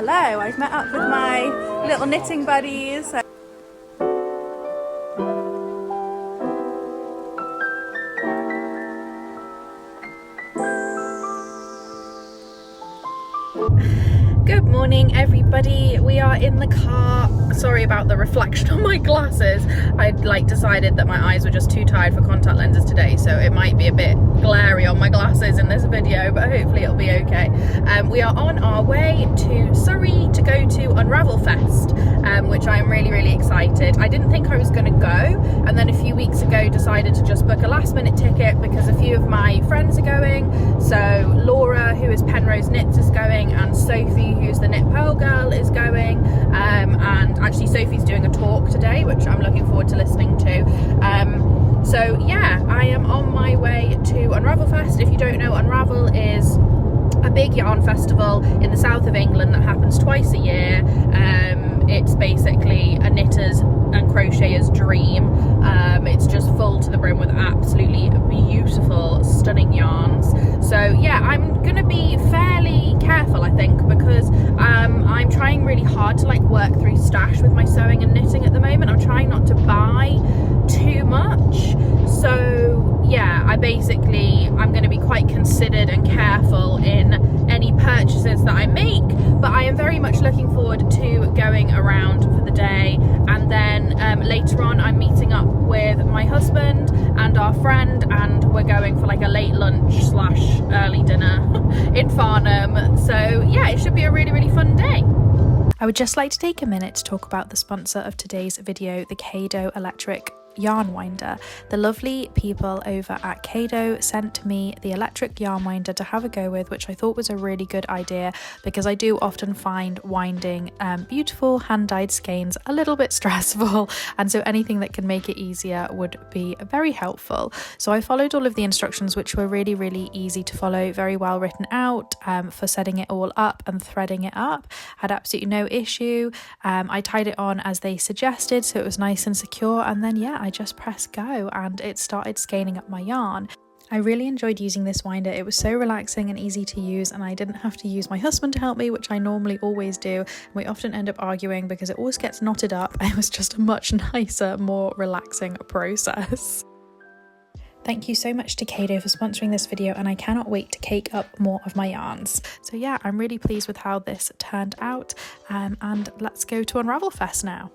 Hello, I've met up with my little knitting buddies. Good morning everybody, we are in the car. Sorry about the reflection on my glasses. I'd decided that my eyes were just too tired for contact lenses today, so it might be a bit glary on my glasses in this video, but hopefully it'll be okay. We are on our way to Surrey to go to Unravel Fest, which I'm really excited. I didn't think I was going to go, and then a few weeks ago decided to just book a last minute ticket because a few of my friends are going. So Laura, who is Penrose Knits, is going, and Sophie, who's the Knit Pearl girl, is going, and actually Sophie's doing a talk today, which I'm looking forward to listening to. So yeah, I am on my way to Unravel Fest. If you don't know, Unravel is a big yarn festival in the south of England that happens twice a year. It's basically a knitter's and crocheter's dream. It's just full to the brim with absolutely beautiful, stunning yarns. So yeah, I'm gonna be fairly careful, I think, because I'm trying really hard to work through stash with my sewing and knitting at the moment. I'm trying not to buy too much. So yeah, I'm going to be quite considered and careful in any purchases that I make, but I am very much looking forward to going around for the day. And then later on I'm meeting up with my husband and our friend, and we're going for a late lunch / early dinner in Farnham. So yeah, it should be a really fun day. I would just like to take a minute to talk about the sponsor of today's video, the CAYDO electric yarn winder. The lovely people over at CAYDO sent me the electric yarn winder to have a go with, which I thought was a really good idea because I do often find winding beautiful hand-dyed skeins a little bit stressful, and so anything that can make it easier would be very helpful. So I followed all of the instructions, which were really easy to follow, very well written out for setting it all up and threading it up. Had absolutely no issue. I tied it on as they suggested, so it was nice and secure, and then yeah, I just pressed go and it started scaling up my yarn. I really enjoyed using this winder. It was so relaxing and easy to use, and I didn't have to use my husband to help me, which I normally always do. We often end up arguing because it always gets knotted up. It was just a much nicer, more relaxing process. Thank you so much to CAYDO for sponsoring this video, and I cannot wait to cake up more of my yarns. So yeah, I'm really pleased with how this turned out, and let's go to Unravel Fest now.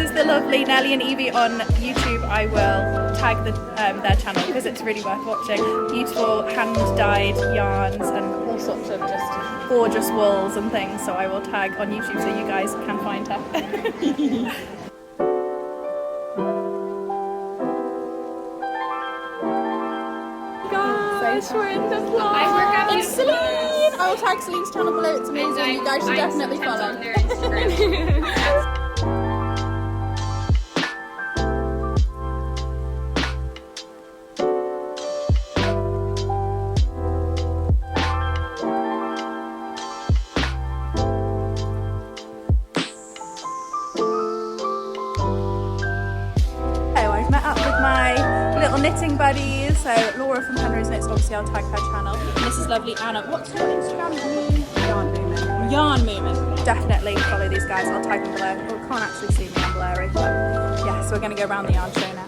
is the lovely Nelly and Evie on YouTube. I will tag their channel because it's really worth watching. Beautiful hand-dyed yarns and all sorts of just gorgeous wools and things. So I will tag on YouTube so you guys can find her. Guys, we're in the vlog. It's Celine. I will tag Celine's channel below. It's amazing. You guys should definitely follow. Knitting buddies, so Laura from Henry's Knits, obviously I'll tag her channel. And this is lovely Anna. What's your Instagram name? Yarn Movement. Yarn Movement. Definitely follow these guys, I'll tag them below. Well, you can't actually see me, I'm blurry, but yeah, so we're going to go around the yarn show now.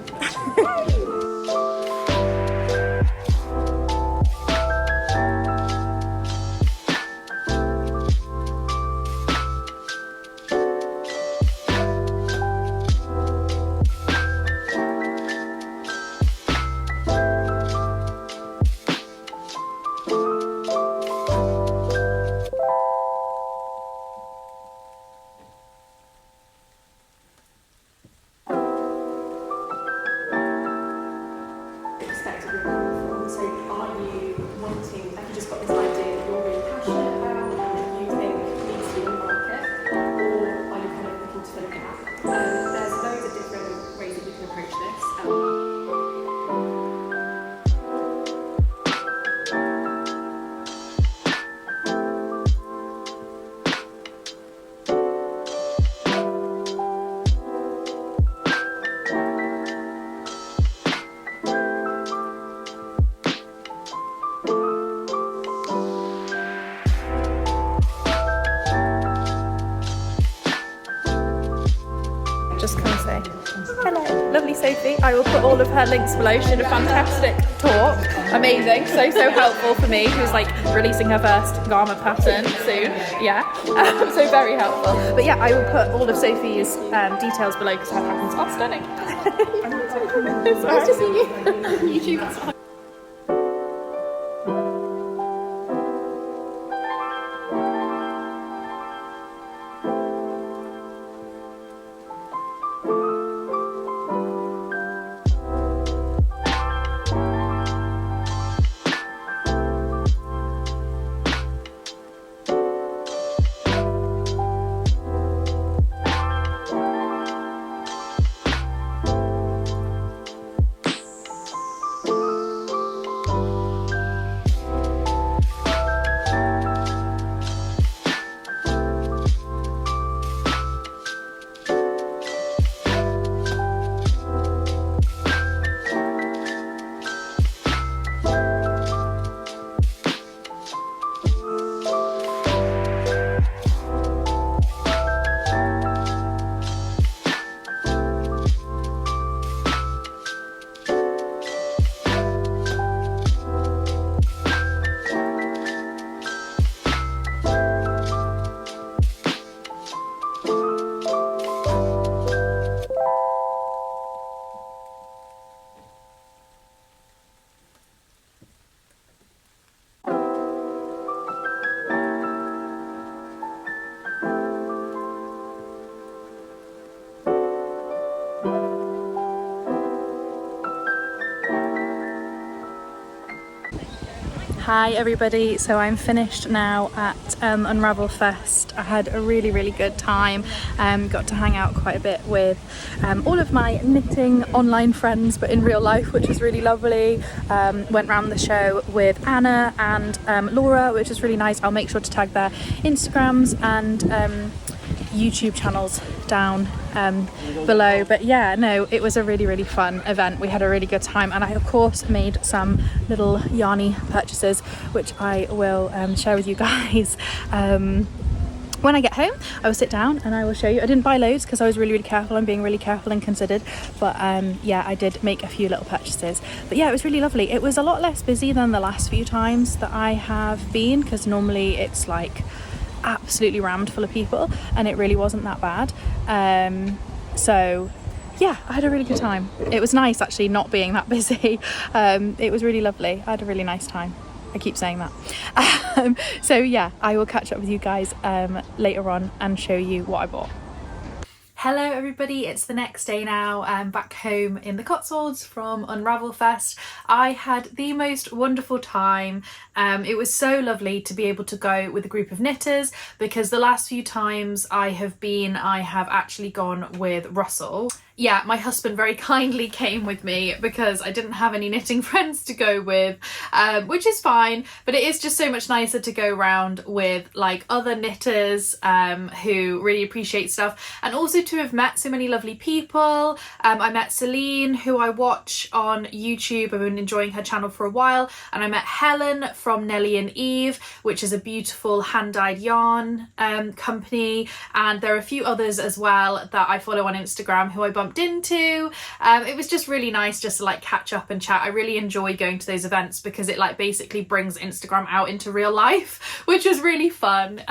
Hello, lovely Sophie. I will put all of her links below. She did a fantastic talk. Amazing, so helpful for me, who's like releasing her first garment pattern soon. Yeah, so very helpful. But yeah, I will put all of Sophie's details below because her patterns are stunning. It's nice to see you. YouTube. Hi everybody, so I'm finished now at Unravel Fest. I had a really good time, got to hang out quite a bit with all of my knitting online friends but in real life, which was really lovely. Went round the show with Anna and Laura, which is really nice. I'll make sure to tag their Instagrams and YouTube channels down below. But yeah, no, it was a really fun event. We had a really good time, and I of course made some little yarny purchases which I will share with you guys when I get home. I will sit down and I will show you. I didn't buy loads because I was really careful. I'm being really careful and considered, but yeah, I did make a few little purchases. But yeah, it was really lovely. It was a lot less busy than the last few times that I have been, because normally it's like absolutely rammed full of people, and it really wasn't that bad. So yeah, I had a really good time. It was nice actually not being that busy. It was really lovely. I had a really nice time. I keep saying that. So yeah, I will catch up with you guys later on and show you what I bought. Hello everybody, it's the next day now. I'm back home in the Cotswolds from Unravel Fest. I had the most wonderful time. It was so lovely to be able to go with a group of knitters, because the last few times I have actually gone with Russell. Yeah, my husband very kindly came with me because I didn't have any knitting friends to go with, which is fine, but it is just so much nicer to go around with like other knitters who really appreciate stuff, and also to have met so many lovely people. I met Celine, who I watch on YouTube. I've been enjoying her channel for a while, and I met Helen from Nellie and Eve, which is a beautiful hand-dyed yarn company, and there are a few others as well that I follow on Instagram who I bumped into. It was just really nice just to like catch up and chat. I really enjoy going to those events because it like basically brings Instagram out into real life, which was really fun.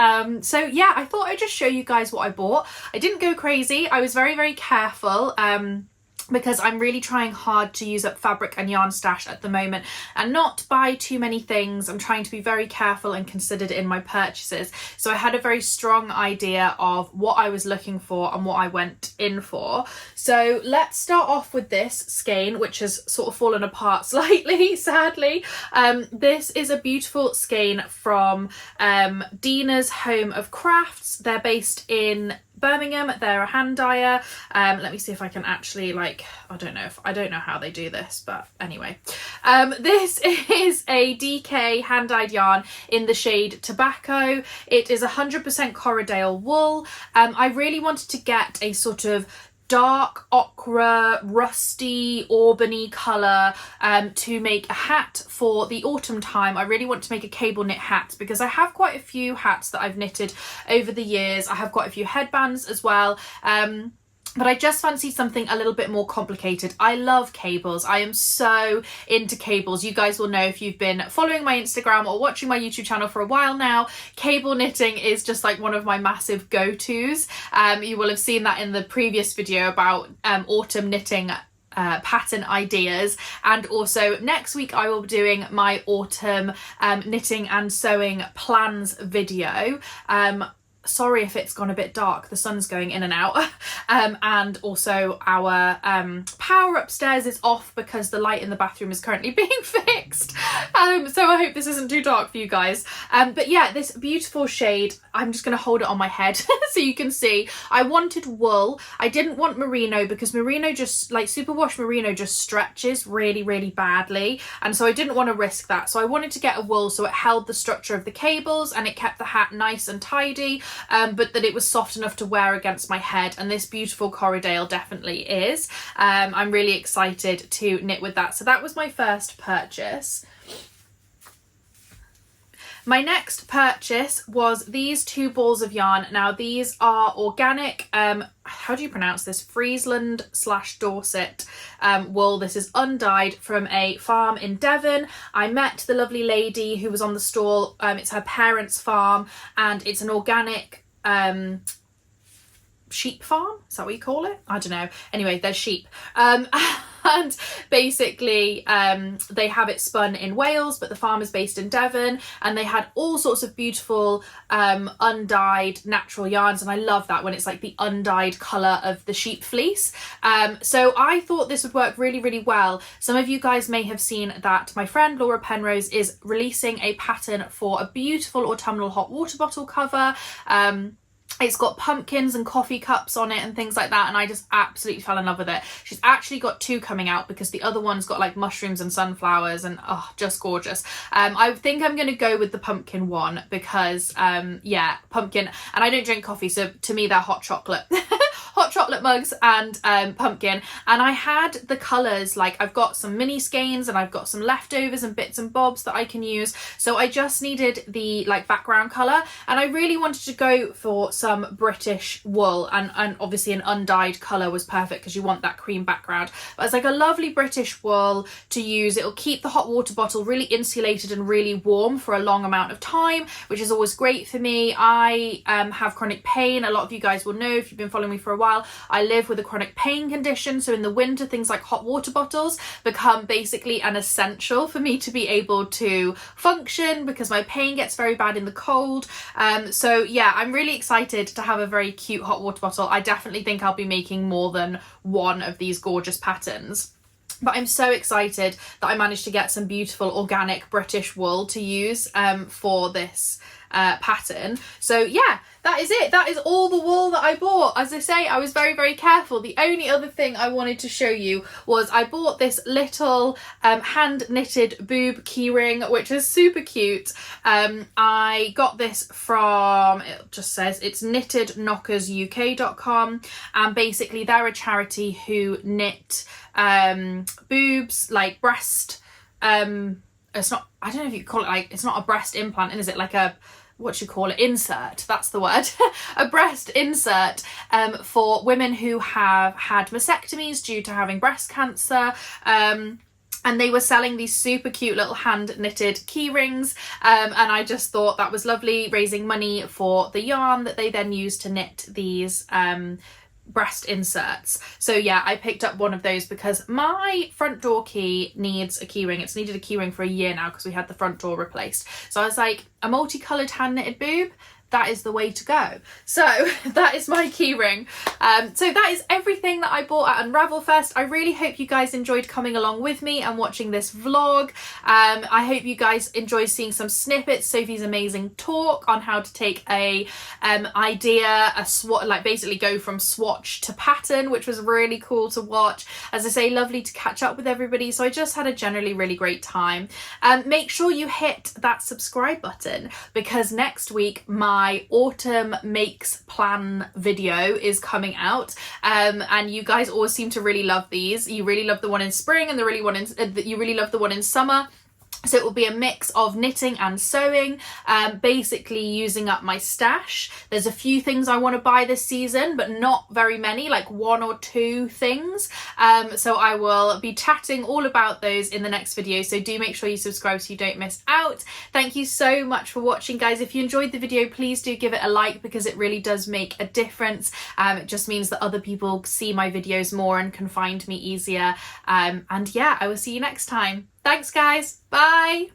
So yeah, I thought I'd just show you guys what I bought. I didn't go crazy. I was very careful because I'm really trying hard to use up fabric and yarn stash at the moment and not buy too many things. I'm trying to be very careful and considered in my purchases. So I had a very strong idea of what I was looking for and what I went in for. So let's start off with this skein, which has sort of fallen apart slightly, sadly. This is a beautiful skein from Dina's Home of Crafts. They're based in Birmingham. They're a hand dyer. Let me see if I can actually I don't know how they do this, but anyway, this is a DK hand dyed yarn in the shade Tobacco. It is 100% Corriedale wool. I really wanted to get a sort of dark ochre, rusty, auburny colour to make a hat for the autumn time. I really want to make a cable knit hat because I have quite a few hats that I've knitted over the years. I have quite a few headbands as well. But I just fancied something a little bit more complicated. I love cables. I am so into cables. You guys will know if you've been following my Instagram or watching my YouTube channel for a while now, cable knitting is just like one of my massive go-tos. You will have seen that in the previous video about autumn knitting pattern ideas, and also next week I will be doing my autumn knitting and sewing plans video. Sorry if it's gone a bit dark, the sun's going in and out. And also our power upstairs is off because the light in the bathroom is currently being fixed. So I hope this isn't too dark for you guys. But yeah, this beautiful shade, I'm just going to hold it on my head so you can see. I wanted wool. I didn't want merino because merino just, like superwash merino just stretches really badly. And so I didn't want to risk that. So I wanted to get a wool so it held the structure of the cables and it kept the hat nice and tidy. But that it was soft enough to wear against my head, and this beautiful Corriedale definitely is. I'm really excited to knit with that. So that was my first purchase. My next purchase was these two balls of yarn. Now these are organic, how do you pronounce this? Friesland/Dorset wool. This is undyed from a farm in Devon. I met the lovely lady who was on the stall. It's her parents' farm, and it's an organic sheep farm. Is that what you call it? I don't know. Anyway, there's sheep. And basically they have it spun in Wales, but the farm is based in Devon, and they had all sorts of beautiful undyed natural yarns, and I love that when it's like the undyed colour of the sheep fleece. So I thought this would work really well. Some of you guys may have seen that my friend Laura Penrose is releasing a pattern for a beautiful autumnal hot water bottle cover. It's got pumpkins and coffee cups on it and things like that, and I just absolutely fell in love with it. She's actually got two coming out because the other one's got like mushrooms and sunflowers, and oh, just gorgeous. I think I'm going to go with the pumpkin one because yeah, pumpkin, and I don't drink coffee, so to me they're hot chocolate. Hot chocolate mugs and pumpkin. And I had the colours, like I've got some mini skeins and I've got some leftovers and bits and bobs that I can use, so I just needed the like background colour, and I really wanted to go for some British wool, and obviously an undyed colour was perfect because you want that cream background. But it's like a lovely British wool to use. It'll keep the hot water bottle really insulated and really warm for a long amount of time, which is always great for me. I have chronic pain. A lot of you guys will know if you've been following me for for a while. I live with a chronic pain condition, so in the winter things like hot water bottles become basically an essential for me to be able to function, because my pain gets very bad in the cold. So yeah, I'm really excited to have a very cute hot water bottle. I definitely think I'll be making more than one of these gorgeous patterns. But I'm so excited that I managed to get some beautiful organic British wool to use for this pattern. So yeah, that is it. That is all the wool that I bought. As I say, I was very, very careful. The only other thing I wanted to show you was I bought this little hand knitted boob keyring, which is super cute. I got this from, it just says it's knittedknockersuk.com, and basically they're a charity who knit boobs, like breast, it's not, I don't know if you call it, like, it's not a breast implant, is it? Like a, what you call it, insert, that's the word. A breast insert for women who have had mastectomies due to having breast cancer. And they were selling these super cute little hand knitted key rings, and I just thought that was lovely, raising money for the yarn that they then use to knit these breast inserts. So yeah, I picked up one of those because my front door key needs a keyring. It's needed a keyring for a year now because we had the front door replaced. So I was like, a multicolored hand knitted boob, that is the way to go. So that is my keyring. So that is everything that I bought at Unravel Fest. I really hope you guys enjoyed coming along with me and watching this vlog. I hope you guys enjoy seeing some snippets, Sophie's amazing talk on how to take a idea, like basically go from swatch to pattern, which was really cool to watch. As I say, lovely to catch up with everybody. So I just had a generally really great time. Make sure you hit that subscribe button, because next week my autumn makes plan video is coming out, and you guys always seem to really love these. You really love the one in spring, and you really love the one in summer. So it will be a mix of knitting and sewing, basically using up my stash. There's a few things I want to buy this season, but not very many, like 1 or 2 things. So I will be chatting all about those in the next video. So do make sure you subscribe so you don't miss out. Thank you so much for watching, guys. If you enjoyed the video, please do give it a like, because it really does make a difference. It just means that other people see my videos more and can find me easier. And yeah, I will see you next time. Thanks, guys. Bye.